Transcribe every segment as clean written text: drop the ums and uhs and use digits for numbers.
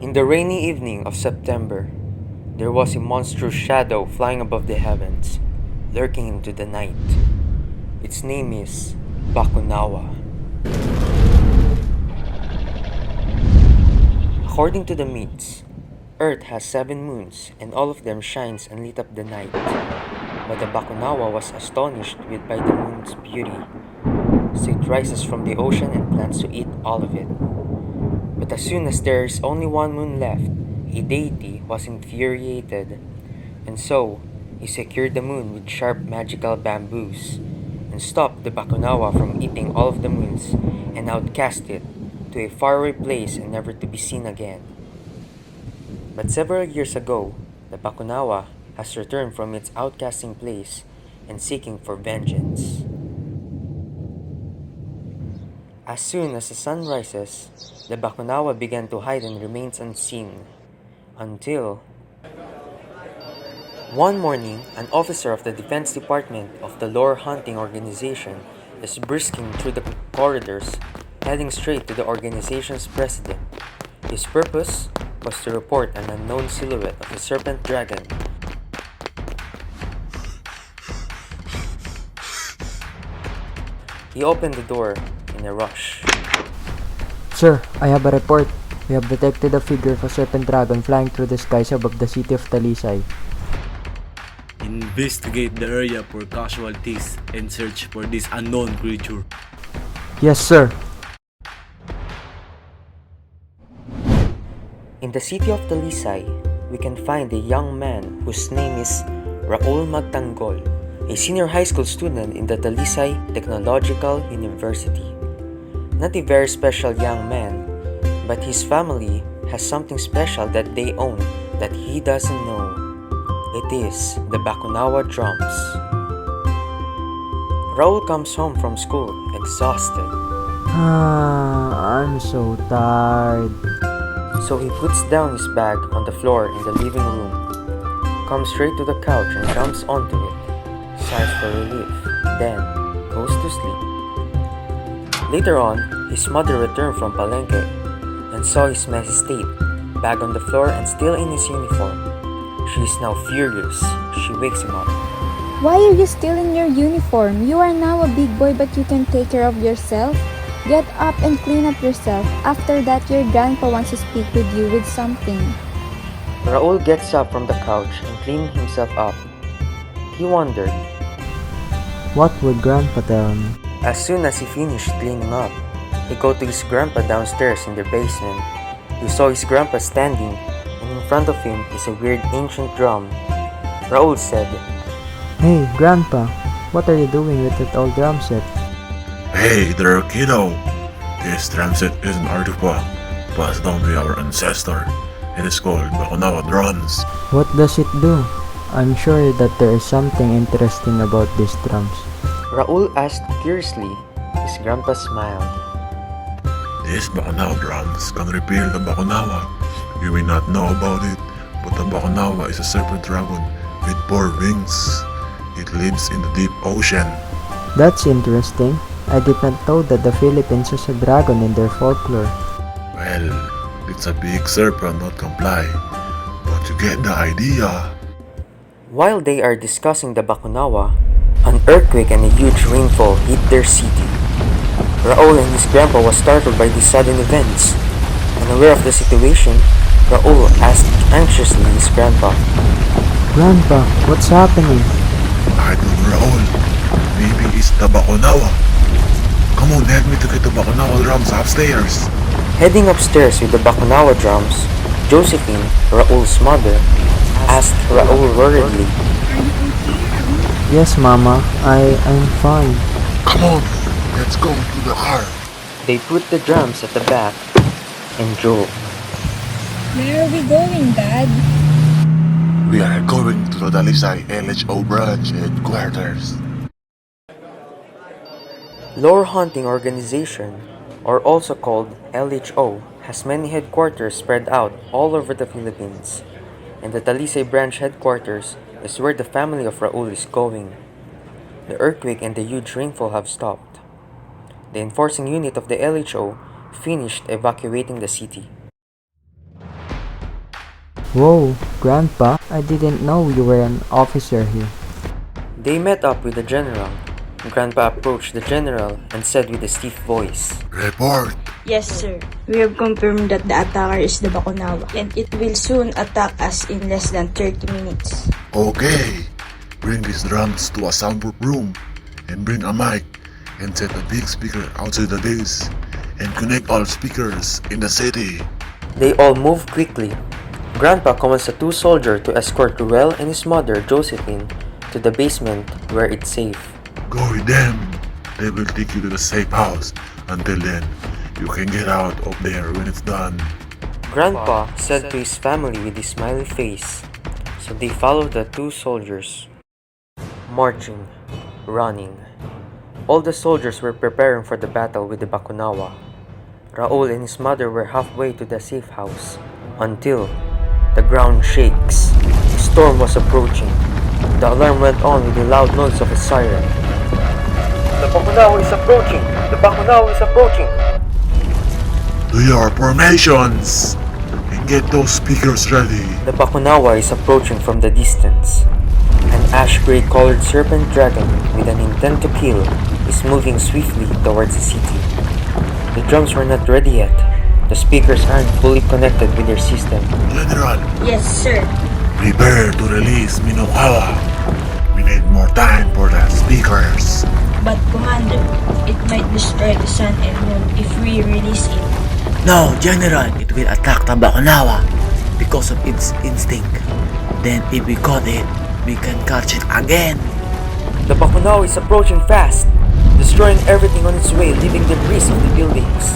In the rainy evening of September, there was a monstrous shadow flying above the heavens, lurking into the night. Its name is Bakunawa. According to the myths, Earth has 7 moons and all of them shines and lit up the night. But the Bakunawa was astonished by the moon's beauty, so it rises from the ocean and plans to eat all of it. But as soon as there is only 1 moon left, a deity was infuriated, and so he secured the moon with sharp magical bamboos, and stopped the Bakunawa from eating all of the moons, and outcast it to a faraway place and never to be seen again. But several years ago, the Bakunawa has returned from its outcasting place and seeking for vengeance. As soon as the sun rises, the Bakunawa began to hide and remains unseen, until one morning, an officer of the Defense Department of the Lore Hunting Organization is brisking through the corridors, heading straight to the organization's president. His purpose was to report an unknown silhouette of a serpent dragon. He opened the door in a rush. Sir, I have a report. We have detected a figure of a serpent dragon flying through the skies above the city of Talisay. Investigate the area for casualties and search for this unknown creature. Yes, sir. In the city of Talisay, we can find a young man whose name is Raul Magtanggol, a senior high school student in the Talisay Technological University. Not a very special young man, but his family has something special that they own that he doesn't know. It is the Bakunawa drums. Raul comes home from school exhausted. I'm so tired. So he puts down his bag on the floor in the living room, comes straight to the couch and jumps onto it, sighs for relief, then goes to sleep. Later on, his mother returned from Palenque and saw his messy state, bag on the floor and still in his uniform. She is now furious. She wakes him up. Why are you still in your uniform? You are now a big boy but you can take care of yourself. Get up and clean up yourself. After that, your grandpa wants to speak with you with something. Raul gets up from the couch and cleans himself up. He wondered. What would grandpa tell me? As soon as he finished cleaning up, he go to his grandpa downstairs in the basement. He saw his grandpa standing, and in front of him is a weird ancient drum. Raul said, Hey, grandpa, what are you doing with that old drum set? Hey there, kiddo! This drum set is an artifact passed down by our ancestor. It is called Bakunawa drums. What does it do? I'm sure that there is something interesting about these drums. Raul asked curiously. His grandpa smiled. These Bakunawa drums can repel the Bakunawa. You may not know about it, but the Bakunawa is a serpent dragon with 4 wings. It lives in the deep ocean. That's interesting. I did not know that the Philippines has a dragon in their folklore. Well, it's a big serpent, not comply. But you get the idea. While they are discussing the Bakunawa, an earthquake and a huge rainfall hit their city. Raul and his grandpa was startled by these sudden events. Unaware of the situation, Raul asked anxiously his grandpa. Grandpa, what's happening? I don't know, Raul. Maybe it's the Bakunawa. Come on, help me to get the Bakunawa drums upstairs. Heading upstairs with the Bakunawa drums, Josephine, Raul's mother, asked Raul worriedly. Yes, Mama, I'm fine. Come on, let's go to the car. They put the drums at the back and drove. Where are we going, Dad? We are going to the Talisay LHO branch headquarters. Lore Hunting Organization, or also called LHO, has many headquarters spread out all over the Philippines, and the Talisay branch headquarters is where the family of Raul is going. The earthquake and the huge rainfall have stopped. The enforcing unit of the LHO finished evacuating the city. Whoa, Grandpa, I didn't know you were an officer here. They met up with the general. Grandpa approached the general and said with a stiff voice, Report! Yes, sir. We have confirmed that the attacker is the Bakunawa, and it will soon attack us in less than 30 minutes. Okay, bring these drums to a soundproof room and bring a mic and set a big speaker outside the base and connect all speakers in the city. They all moved quickly. Grandpa commands the two soldiers to escort Ruel and his mother, Josephine, to the basement where it's safe. Go with them. They will take you to the safe house. Until then, you can get out of there when it's done. Grandpa said to his family with a smiley face, so they followed the two soldiers. Marching, running. All the soldiers were preparing for the battle with the Bakunawa. Raul and his mother were halfway to the safe house until the ground shakes. The storm was approaching. The alarm went on with the loud noise of a siren. The Bakunawa is approaching! The Bakunawa is approaching! Do your formations and get those speakers ready. The Bakunawa is approaching from the distance. An ash-gray colored serpent dragon with an intent to kill is moving swiftly towards the city. The drums were not ready yet. The speakers aren't fully connected with their system. General, Yes, sir. prepare to release Minokawa. We need more time for the speakers. But, Commander, it might destroy the sun and moon if we release it. No, General, it will attack the Bakunawa because of its instinct. Then if we caught it, we can catch it again. The Bakunawa is approaching fast, destroying everything on its way, leaving debris on the buildings.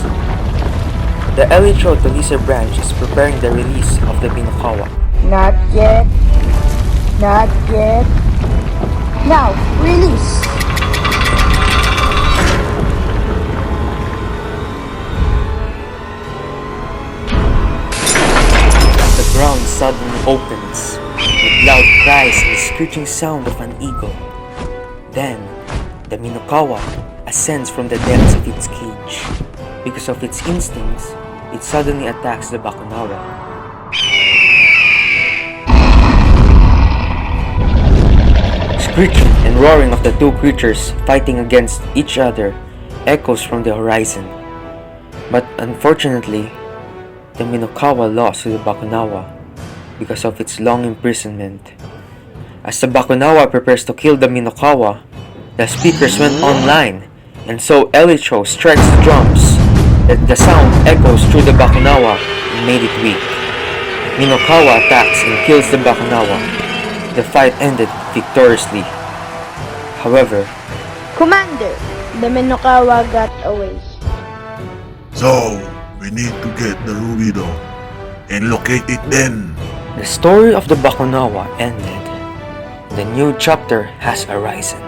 The LHO Talisay branch is preparing the release of the Minokawa. Not yet. Not yet. Now, release! The ground suddenly opens, with loud cries and the screeching sound of an eagle. Then, the Minokawa ascends from the depths of its cage. Because of its instincts, it suddenly attacks the Bakunawa. Screeching and roaring of the two creatures fighting against each other echoes from the horizon. But unfortunately, the Minokawa lost to the Bakunawa because of its long imprisonment. As the Bakunawa prepares to kill the Minokawa, the speakers went online, and so LHO strikes the drums. The sound echoes through the Bakunawa and made it weak. Minokawa attacks and kills the Bakunawa. The fight ended victoriously. However, Commander, the Minokawa got away. So, we need to get the Rubido and locate it then. the story of the Bakunawa ended. The new chapter has arisen.